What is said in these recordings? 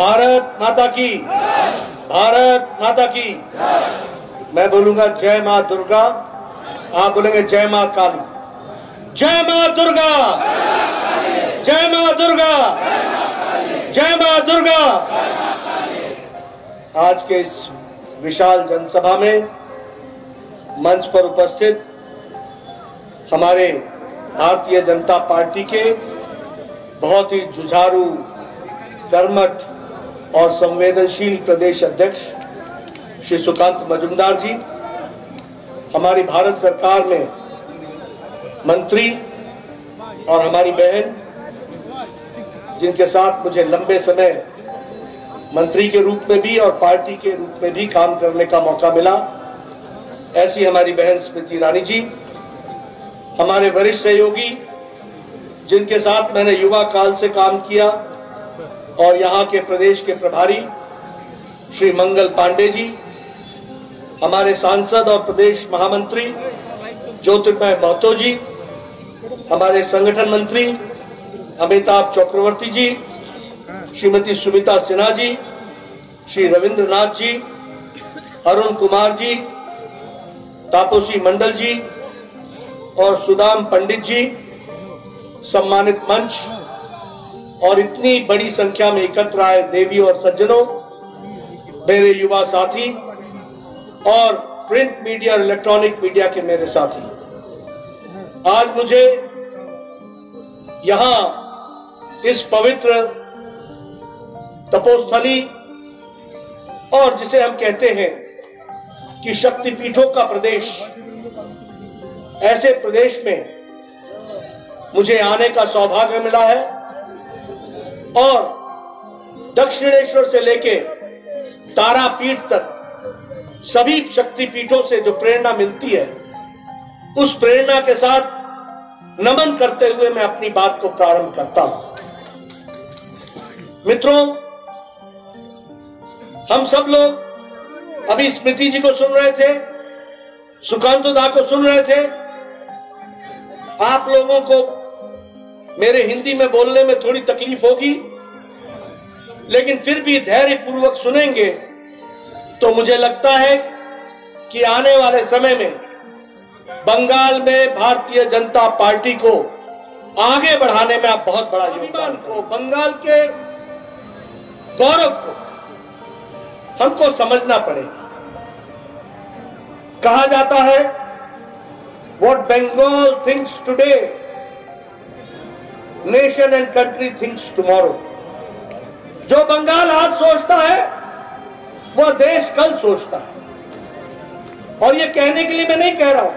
भारत माता की, भारत माता की। मैं बोलूंगा जय मां दुर्गा, आप बोलेंगे जय मां काली। जय मां दुर्गा, जय मां दुर्गा, जय मां दुर्गा। आज के इस विशाल जनसभा में मंच पर उपस्थित हमारे भारतीय जनता पार्टी के बहुत ही जुझारू, कर्मठ और संवेदनशील प्रदेश अध्यक्ष श्री सुकांत मजूमदार जी, हमारी भारत सरकार में मंत्री और हमारी बहन जिनके साथ मुझे लंबे समय मंत्री के रूप में भी और पार्टी के रूप में भी काम करने का मौका मिला, ऐसी हमारी बहन स्मृति ईरानी जी, हमारे वरिष्ठ सहयोगी जिनके साथ मैंने युवा काल से काम किया और यहाँ के प्रदेश के प्रभारी श्री मंगल पांडे जी, हमारे सांसद और प्रदेश महामंत्री ज्योतिर्मय महतो जी, हमारे संगठन मंत्री अमिताभ चक्रवर्ती जी, श्रीमती सुमिता सिन्हा जी, श्री रविंद्रनाथ जी, अरुण कुमार जी, तापसी मंडल जी और सुदाम पंडित जी, सम्मानित मंच और इतनी बड़ी संख्या में एकत्र आए देवी और सज्जनों, मेरे युवा साथी और प्रिंट मीडिया और इलेक्ट्रॉनिक मीडिया के मेरे साथी, आज मुझे यहां इस पवित्र तपोस्थली और जिसे हम कहते हैं कि शक्तिपीठों का प्रदेश, ऐसे प्रदेश में मुझे आने का सौभाग्य मिला है और दक्षिणेश्वर से लेके तारापीठ तक सभी शक्तिपीठों से जो प्रेरणा मिलती है, उस प्रेरणा के साथ नमन करते हुए मैं अपनी बात को प्रारंभ करता हूं। मित्रों, हम सब लोग अभी स्मृति जी को सुन रहे थे, सुकांत दा को सुन रहे थे। आप लोगों को मेरे हिंदी में बोलने में थोड़ी तकलीफ होगी, लेकिन फिर भी धैर्य पूर्वक सुनेंगे तो मुझे लगता है कि आने वाले समय में बंगाल में भारतीय जनता पार्टी को आगे बढ़ाने में आप बहुत बड़ा योगदान को, बंगाल के गौरव को हमको समझना पड़ेगा। कहा जाता है What Bengal thinks today, nation and country thinks tomorrow. जो बंगाल आज सोचता है वह देश कल सोचता है। और ये कहने के लिए मैं नहीं कह रहा हूं,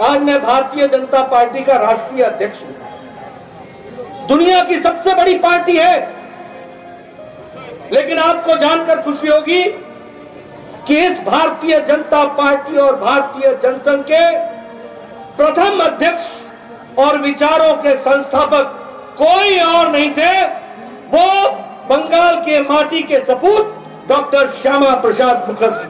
आज मैं भारतीय जनता पार्टी का राष्ट्रीय अध्यक्ष हूं। दुनिया की सबसे बड़ी पार्टी है, लेकिन आपको जानकर खुशी होगी कि इस भारतीय जनता पार्टी और भारतीय जनसंघ के प्रथम अध्यक्ष और विचारों के संस्थापक कोई और नहीं थे, वो बंगाल के माटी के सपूत डॉक्टर श्यामा प्रसाद मुखर्जी।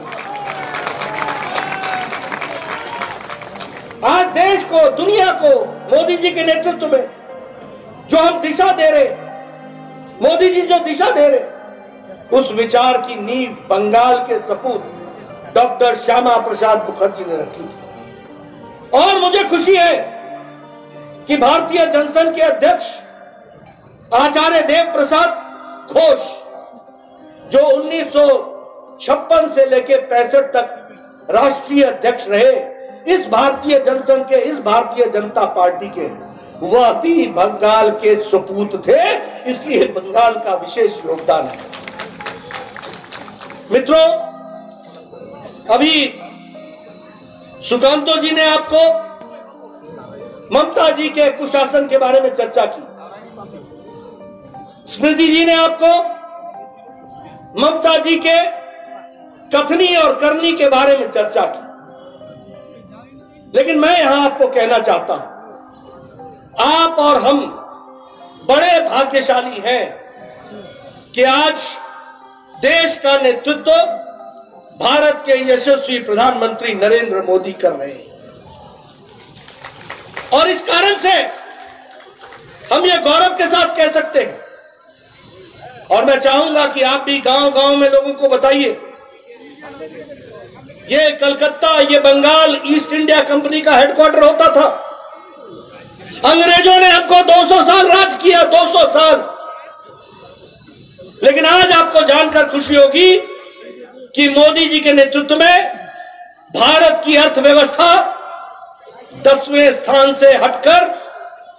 आज देश को, दुनिया को मोदी जी के नेतृत्व में जो हम दिशा दे रहे, मोदी जी जो दिशा दे रहे, उस विचार की नींव बंगाल के सपूत डॉक्टर श्यामा प्रसाद मुखर्जी ने रखी थी। और मुझे खुशी है कि भारतीय जनसंघ के अध्यक्ष आचार्य देव प्रसाद घोष, जो 1956 से लेकर 65 तक राष्ट्रीय अध्यक्ष रहे इस भारतीय जनसंघ के, इस भारतीय जनता पार्टी के, वह भी बंगाल के सपूत थे, इसलिए बंगाल का विशेष योगदान है। मित्रों, अभी सुकांतो जी ने आपको ममता जी के कुशासन के बारे में चर्चा की, स्मृति जी ने आपको ममता जी के कथनी और करनी के बारे में चर्चा की। लेकिन मैं यहां आपको कहना चाहता हूं, आप और हम बड़े भाग्यशाली हैं कि आज देश का नेतृत्व भारत के यशस्वी प्रधानमंत्री नरेंद्र मोदी कर रहे हैं। और इस कारण से हम ये गौरव के साथ कह सकते हैं और मैं चाहूंगा कि आप भी गांव-गांव में लोगों को बताइए, ये कलकत्ता, ये बंगाल ईस्ट इंडिया कंपनी का हेडक्वार्टर होता था। अंग्रेजों ने हमको 200 साल राज किया, 200 साल। लेकिन आज आपको जानकर खुशी होगी कि मोदी जी के नेतृत्व में भारत की अर्थव्यवस्था 10वें स्थान से हटकर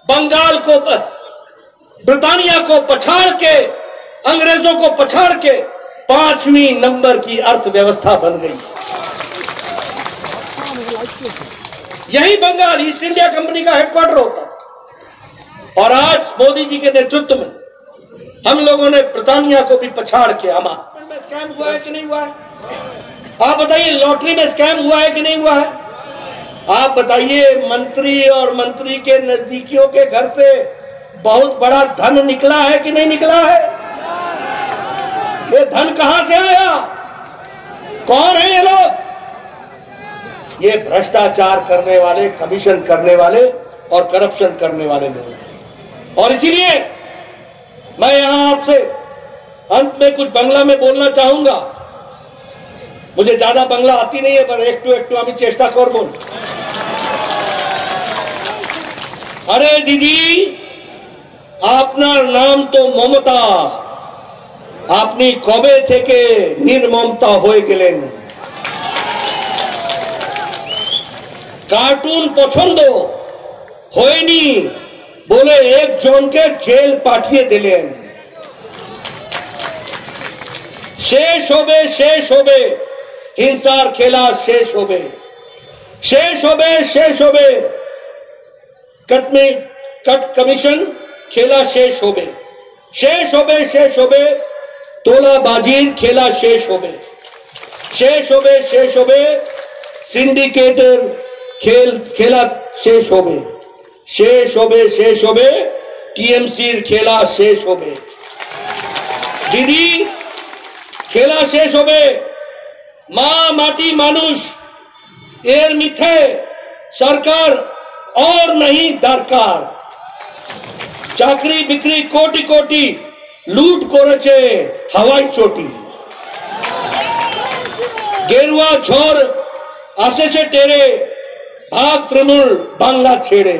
बंगाल को, ब्रिटानिया को पछाड़ के, अंग्रेजों को पछाड़ के 5वीं नंबर की अर्थव्यवस्था बन गई। यही बंगाल ईस्ट इंडिया कंपनी का हेडक्वार्टर होता था। और आज मोदी जी के नेतृत्व में हम लोगों ने ब्रिटानिया को भी पछाड़ के, हमारे स्कैम हुआ है कि नहीं हुआ है? आप बताइए, लॉटरी में स्कैम हुआ है कि नहीं हुआ है? आप बताइए, मंत्री और मंत्री के नजदीकियों के घर से बहुत बड़ा धन निकला है कि नहीं निकला है? ये धन कहां से आया? कौन है ये लोग? ये भ्रष्टाचार करने वाले, कमीशन करने वाले और करप्शन करने वाले लोग। और इसीलिए मैं यहां आपसे अंत में कुछ बांग्ला में बोलना चाहूंगा। मुझे ज्यादा बांग्ला आती नहीं है, पर একটু আমি চেষ্টা করব। अरे दीदी, আপনার নাম তো মমতা, আপনি কবে থেকে নির্মমতা হয়ে গেলেন? কার্টুন পছন্দ হয়নি বলে একজনকে জেল পাঠিয়ে দিলেন। শেষ হবে, শেষ হবে, হিংসার খেলা শেষ হবে, শেষ হবে, শেষ হবে, कट कमीशन खेला शेष होबे, शेष होबे, शेष होबे, तोलाबाजीर खेला शेष होबे, शेष होबे, शेष होबे, सिंडिकेटर खेला शेष होबे, शेष होबे, शेष होबे, टीएमसीर खेला शेष होबे। दीदी, खेला शेष होबे। मा माटी मानुष एर मिथे सरकार और नहीं दरकार। चाकरी बिक्री कोटि कोटि लूट करेছে हवाई चोटी। गेरुआ झोर आसेছে टेरे, भाग तृणमूल बांग्ला छेड़े।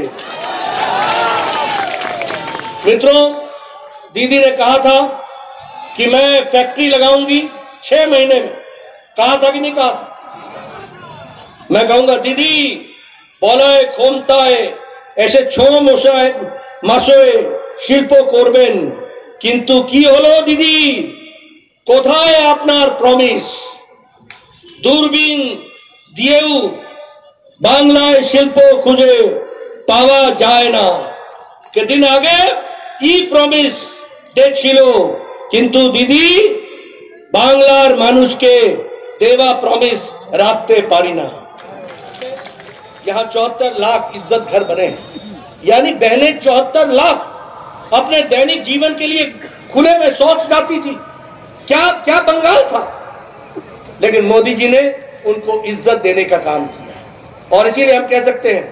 मित्रों, दीदी ने कहा था कि मैं फैक्ट्री लगाऊंगी 6 महीने में। कहा था कि नहीं कहा था? मैं कहूंगा, दीदी বলায় ক্ষমতায় এসে 6 মাসে শিল্প করবেন, কিন্তু কি হলো দিদি? কোথায় আপনার প্রমিস? দূরবীন দিয়েও বাংলায় শিল্প খুঁজে পাওয়া যায় না। কদিন আগে ই প্রমিস দিয়েছিল, কিন্তু দিদি বাংলার মানুষকে দেওয়া প্রমিস রাখতে পারি না। यहाँ 74 लाख इज्जत घर बने, यानी बहनें 74 लाख अपने दैनिक जीवन के लिए खुले में शौच जाती थी। क्या क्या बंगाल था? लेकिन मोदी जी ने उनको इज्जत देने का काम किया। और इसीलिए हम कह सकते हैं,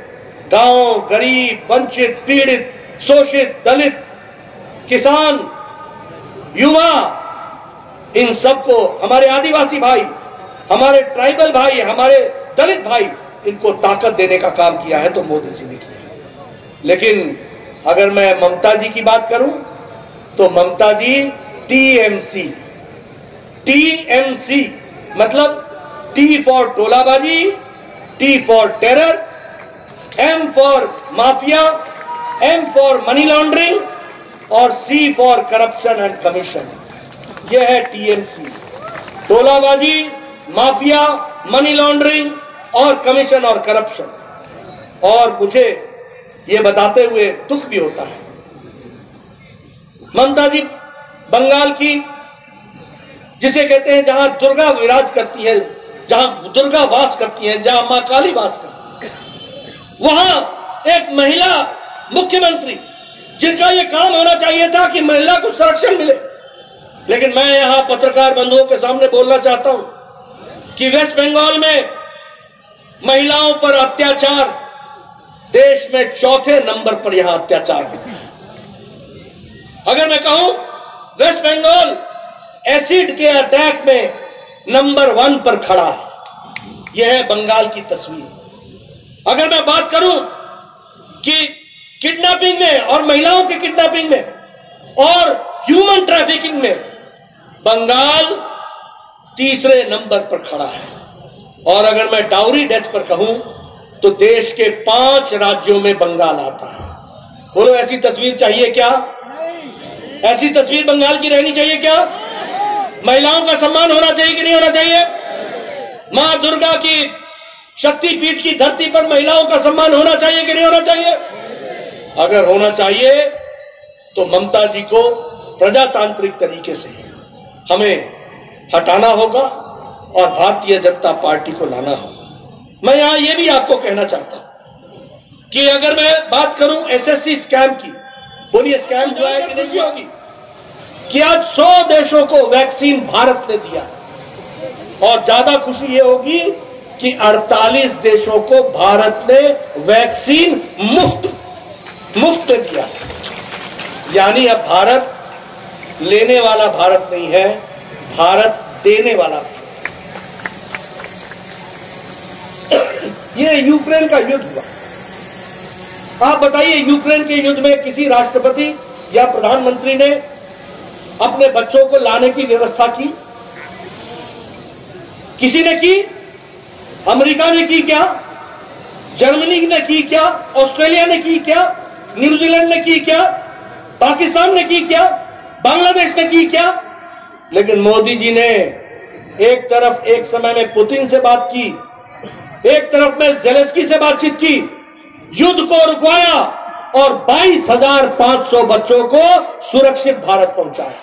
गांव, गरीब, वंचित, पीड़ित, शोषित, दलित, किसान, युवा, इन सबको, हमारे आदिवासी भाई, हमारे ट्राइबल भाई, हमारे दलित भाई, इनको ताकत देने का काम किया है तो मोदी जी ने किया। लेकिन अगर मैं ममता जी की बात करूं तो ममता जी टीएमसी, टीएमसी मतलब टी फॉर टोलाबाजी, T for terror, M for mafia, M for money laundering और C for corruption and commission. यह है टीएमसी। टोलाबाजी, माफिया, मनी लॉन्ड्रिंग और कमीशन और करप्शन। और मुझे ये बताते हुए दुख भी होता है, ममता जी बंगाल की, जिसे कहते हैं जहां दुर्गा विराज करती है, जहां दुर्गा वास करती है, जहां मां काली वास करती है, वहां एक महिला मुख्यमंत्री, जिनका ये काम होना चाहिए था कि महिला को संरक्षण मिले। लेकिन मैं यहां पत्रकार बंधुओं के सामने बोलना चाहता हूं कि वेस्ट बंगाल में महिलाओं पर अत्याचार देश में 4थे नंबर पर यहां अत्याचार होता है। अगर मैं कहूं वेस्ट बंगाल एसिड के अटैक में नंबर 1 पर खड़ा है। यह है बंगाल की तस्वीर। अगर मैं बात करूं कि किडनैपिंग में और महिलाओं के किडनैपिंग में और ह्यूमन ट्रैफिकिंग में बंगाल तीसरे नंबर पर खड़ा है। और अगर मैं डाउरी डेथ पर कहूं तो देश के 5 राज्यों में बंगाल आता है। बोलो, ऐसी तस्वीर चाहिए क्या? ऐसी तस्वीर बंगाल की रहनी चाहिए क्या? महिलाओं का सम्मान होना चाहिए कि नहीं होना चाहिए? मां दुर्गा की शक्तिपीठ की धरती पर महिलाओं का सम्मान होना चाहिए कि नहीं होना चाहिए? अगर होना चाहिए तो ममता जी को प्रजातांत्रिक तरीके से हमें हटाना होगा और भारतीय जनता पार्टी को लाना होगा। मैं यहां यह भी आपको कहना चाहता हूं कि अगर मैं बात करूं एसएससी स्कैम की, बोलिए स्कैम जो है कि नहीं होगी, कि आज 100 देशों को वैक्सीन भारत ने दिया और ज्यादा खुशी यह होगी कि 48 देशों को भारत ने वैक्सीन मुफ्त दिया। यानी अब भारत लेने वाला भारत नहीं है, भारत देने वाला। ये यूक्रेन का युद्ध हुआ। आप बताइए, यूक्रेन के युद्ध में किसी राष्ट्रपति या प्रधानमंत्री ने अपने बच्चों को लाने की व्यवस्था की? किसी ने की? अमेरिका ने की क्या? जर्मनी ने की क्या? ऑस्ट्रेलिया ने की क्या? न्यूजीलैंड ने की क्या? पाकिस्तान ने की क्या? बांग्लादेश ने की क्या? लेकिन मोदी जी ने एक तरफ एक समय में पुतिन से बात की, एक तरफ में ज़ेलेंस्की से बातचीत की, युद्ध को रुकवाया और 22,500 बच्चों को सुरक्षित भारत पहुंचाया।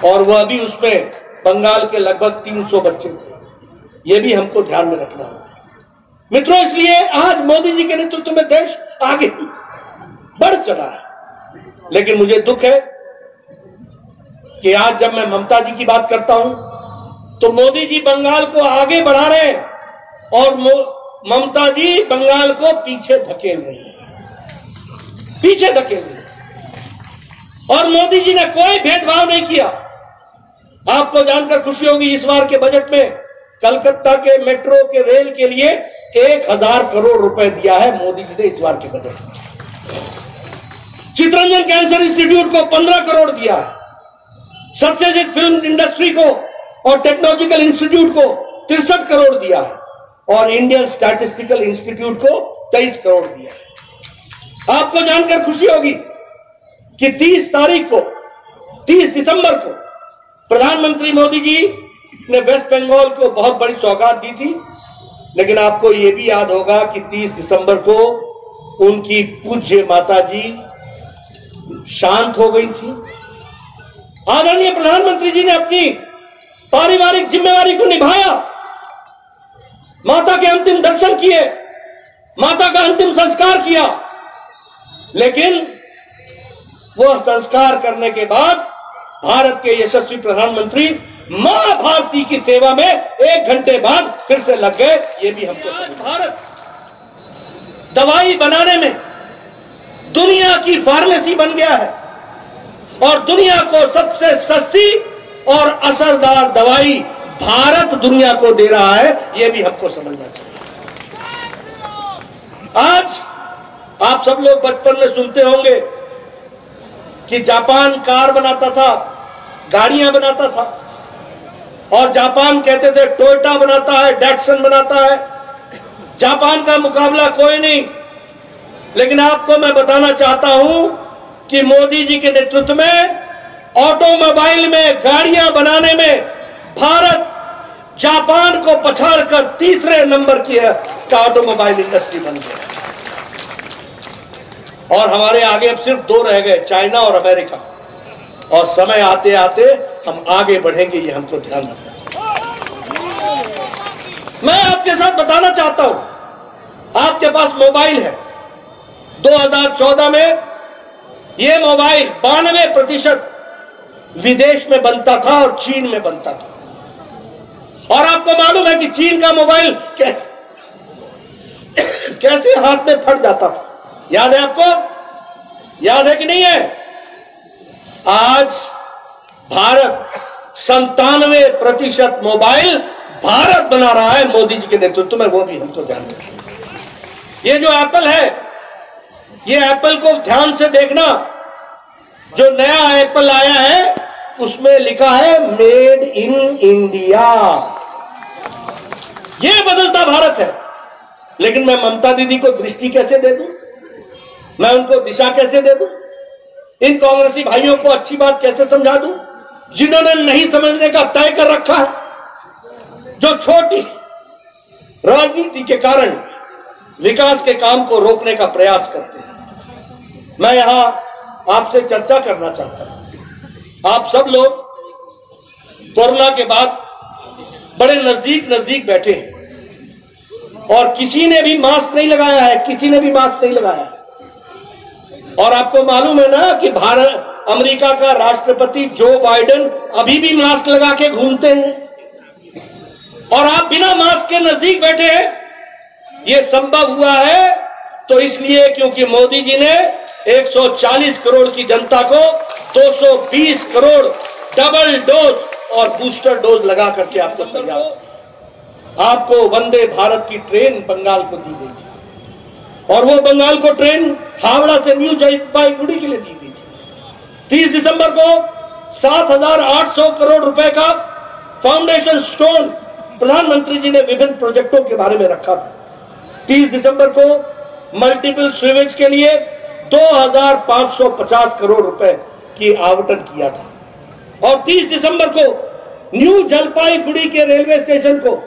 और वह भी उसमें बंगाल के लगभग 300 बच्चे थे। यह भी हमको ध्यान में रखना होगा मित्रों। इसलिए आज मोदी जी के नेतृत्व में देश आगे बढ़ चला है। लेकिन मुझे दुख है कि आज जब मैं ममता जी की बात करता हूं तो मोदी जी बंगाल को आगे बढ़ा रहे हैं और ममता जी बंगाल को पीछे धकेल रही है, पीछे धकेल रही है। और मोदी जी ने कोई भेदभाव नहीं किया। आपको जानकर खुशी होगी, इस बार के बजट में कलकत्ता के मेट्रो के रेल के लिए 1000 करोड़ रुपए दिया है मोदी जी ने इस बार के बजट में। चितरंजन कैंसर इंस्टीट्यूट को 15 करोड़ दिया है। सत्यजीत फिल्म इंडस्ट्री को और टेक्नोलॉजिकल इंस्टीट्यूट को 63 करोड़ दिया है और इंडियन स्टैटिस्टिकल इंस्टीट्यूट को 23 करोड़ दिया है। आपको जानकर खुशी होगी कि 30 दिसंबर को प्रधानमंत्री मोदी जी ने वेस्ट बंगाल को बहुत बड़ी सौगात दी थी। लेकिन आपको यह भी याद होगा कि 30 दिसंबर को उनकी पूज्य माता जी शांत हो गई थी। आदरणीय प्रधानमंत्री जी ने अपनी पारिवारिक जिम्मेवारी को निभाया, माता के अंतिम दर्शन किए, माता का अंतिम संस्कार किया। लेकिन वह संस्कार करने के बाद भारत के यशस्वी प्रधानमंत्री मां भारती की सेवा में 1 घंटे बाद फिर से लग गए। ये भी हमको भारत दवाई बनाने में दुनिया की फार्मेसी बन गया है और दुनिया को सबसे सस्ती और असरदार दवाई भारत दुनिया को दे रहा है। यह भी हमको समझना चाहिए। आज आप सब लोग बचपन में सुनते होंगे कि जापान कार बनाता था, गाड़ियां बनाता था और जापान कहते थे टोयोटा बनाता है, डैटसन बनाता है, जापान का मुकाबला कोई नहीं। लेकिन आपको मैं बताना चाहता हूं कि मोदी जी के नेतृत्व में ऑटोमोबाइल में, गाड़ियां बनाने में भारत जापान को पछाड़कर तीसरे नंबर की ऑटोमोबाइल इंडस्ट्री बन गया और हमारे आगे अब सिर्फ 2 रह गए, चाइना और अमेरिका। और समय आते आते हम आगे बढ़ेंगे, ये हमको ध्यान रखना चाहिए। मैं आपके साथ बताना चाहता हूं, आपके पास मोबाइल है। 2014 में यह मोबाइल 92% विदेश में बनता था और चीन में बनता था। और आपको मालूम है कि चीन का मोबाइल कैसे हाथ में फट जाता था। याद है आपको? याद है कि नहीं है? आज भारत 97% मोबाइल भारत बना रहा है मोदी जी के नेतृत्व में, वो भी हमको ध्यान रखना। ये जो एप्पल है, ये एप्पल को ध्यान से देखना, जो नया एप्पल आया है उसमें लिखा है मेड इन इंडिया। ये बदलता भारत है। लेकिन मैं ममता दीदी को दृष्टि कैसे दे दूं, मैं उनको दिशा कैसे दे दूं, इन कांग्रेसी भाइयों को अच्छी बात कैसे समझा दूं, जिन्होंने नहीं समझने का तय कर रखा है, जो छोटी राजनीति के कारण विकास के काम को रोकने का प्रयास करते हैं। मैं यहां आपसे चर्चा करना चाहता हूं। आप सब लोग कोरोना के बाद बड़े नजदीक बैठे हैं और किसी ने भी मास्क नहीं लगाया है, किसी ने भी मास्क नहीं लगाया है। और आपको मालूम है ना कि अमेरिका का राष्ट्रपति जो बाइडेन अभी भी मास्क लगा के घूमते हैं और आप बिना मास्क के नजदीक बैठे हैं। यह संभव हुआ है तो इसलिए क्योंकि मोदी जी ने 140 करोड़ की जनता को 220 करोड़ डबल डोज और बूस्टर डोज लगा करके आप सब तैयार। आपको वंदे भारत की ट्रेन बंगाल को दी गई थी और वो बंगाल को ट्रेन हावड़ा से न्यू जलपाईगुड़ी के लिए दी गई थी। 30 दिसंबर को 7,800 करोड़ रुपए का फाउंडेशन स्टोन प्रधानमंत्री जी ने विभिन्न प्रोजेक्टों के बारे में रखा था। 30 दिसंबर को मल्टीपल सीवेज के लिए 2,550 करोड़ रुपए की आवंटन किया था और 30 दिसंबर को न्यू जलपाईगुड़ी के रेलवे स्टेशन को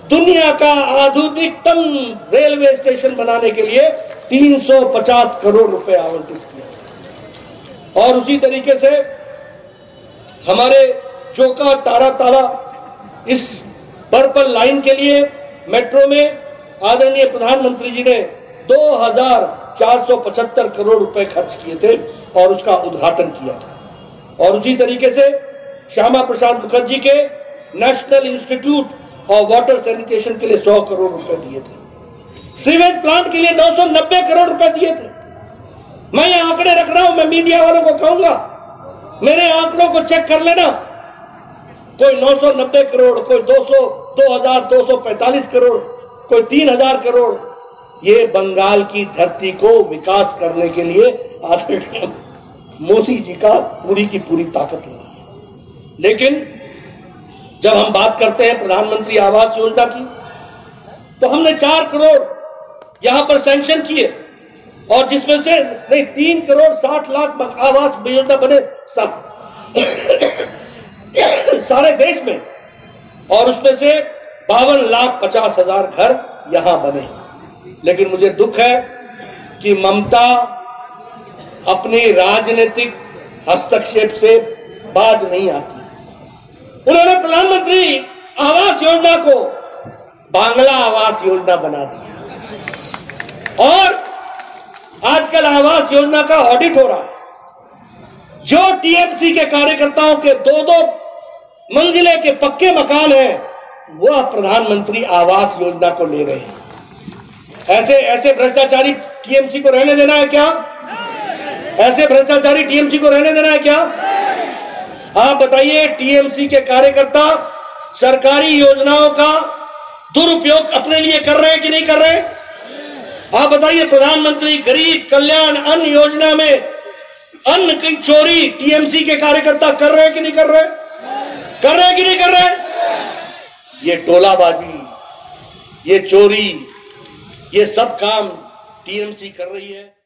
दुनिया का आधुनिकतम रेलवे स्टेशन बनाने के लिए 350 करोड़ रुपए आवंटित किया। और उसी तरीके से हमारे जोका तारा इस पर्पल लाइन के लिए मेट्रो में आदरणीय प्रधानमंत्री जी ने 2,475 करोड़ रुपए खर्च किए थे और उसका उद्घाटन किया था। और उसी तरीके से श्यामा प्रसाद मुखर्जी के नेशनल इंस्टीट्यूट और वाटर सैनिटेशन के लिए 100 करोड़ रुपए दिए थे। सीवेज प्लांट के लिए 990 करोड़ रुपए दिए थे। मैं ये आंकड़े रख रहा हूं, मैं मीडिया वालों को कहूंगा मेरे आंकड़ों को चेक कर लेना। कोई 990 करोड़, कोई 2,245 करोड़, कोई 3,000 करोड़। ये बंगाल की धरती को विकास करने के लिए आदरणीय मोदी जी का पूरी की पूरी ताकत लगा है। लेकिन जब हम बात करते हैं प्रधानमंत्री आवास योजना की तो हमने 4 करोड़ यहां पर सैंक्शन किए और जिसमें से नहीं 3 करोड़ 60 लाख आवास योजना बने सारे देश में और उसमें से 52,50,000 घर यहां बने। लेकिन मुझे दुख है कि ममता अपने राजनीतिक हस्तक्षेप से बाज नहीं आती। उन्होंने प्रधानमंत्री आवास योजना को बांग्ला आवास योजना बना दिया और आजकल आवास योजना का ऑडिट हो रहा है। जो टीएमसी के कार्यकर्ताओं के 2-2 मंजिले के पक्के मकान हैं वह प्रधानमंत्री आवास योजना को ले रहे हैं। ऐसे भ्रष्टाचारी टीएमसी को रहने देना है क्या? ऐसे भ्रष्टाचारी टीएमसी को रहने देना है क्या? आप बताइए, टीएमसी के कार्यकर्ता सरकारी योजनाओं का दुरुपयोग अपने लिए कर रहे हैं कि नहीं कर रहे? आप बताइए, प्रधानमंत्री गरीब कल्याण अन्न योजना में अन्न की चोरी टीएमसी के कार्यकर्ता कर रहे हैं कि नहीं कर रहे? कर रहे हैं कि नहीं कर रहे? ये टोलाबाजी, ये चोरी, ये सब काम टीएमसी कर रही है।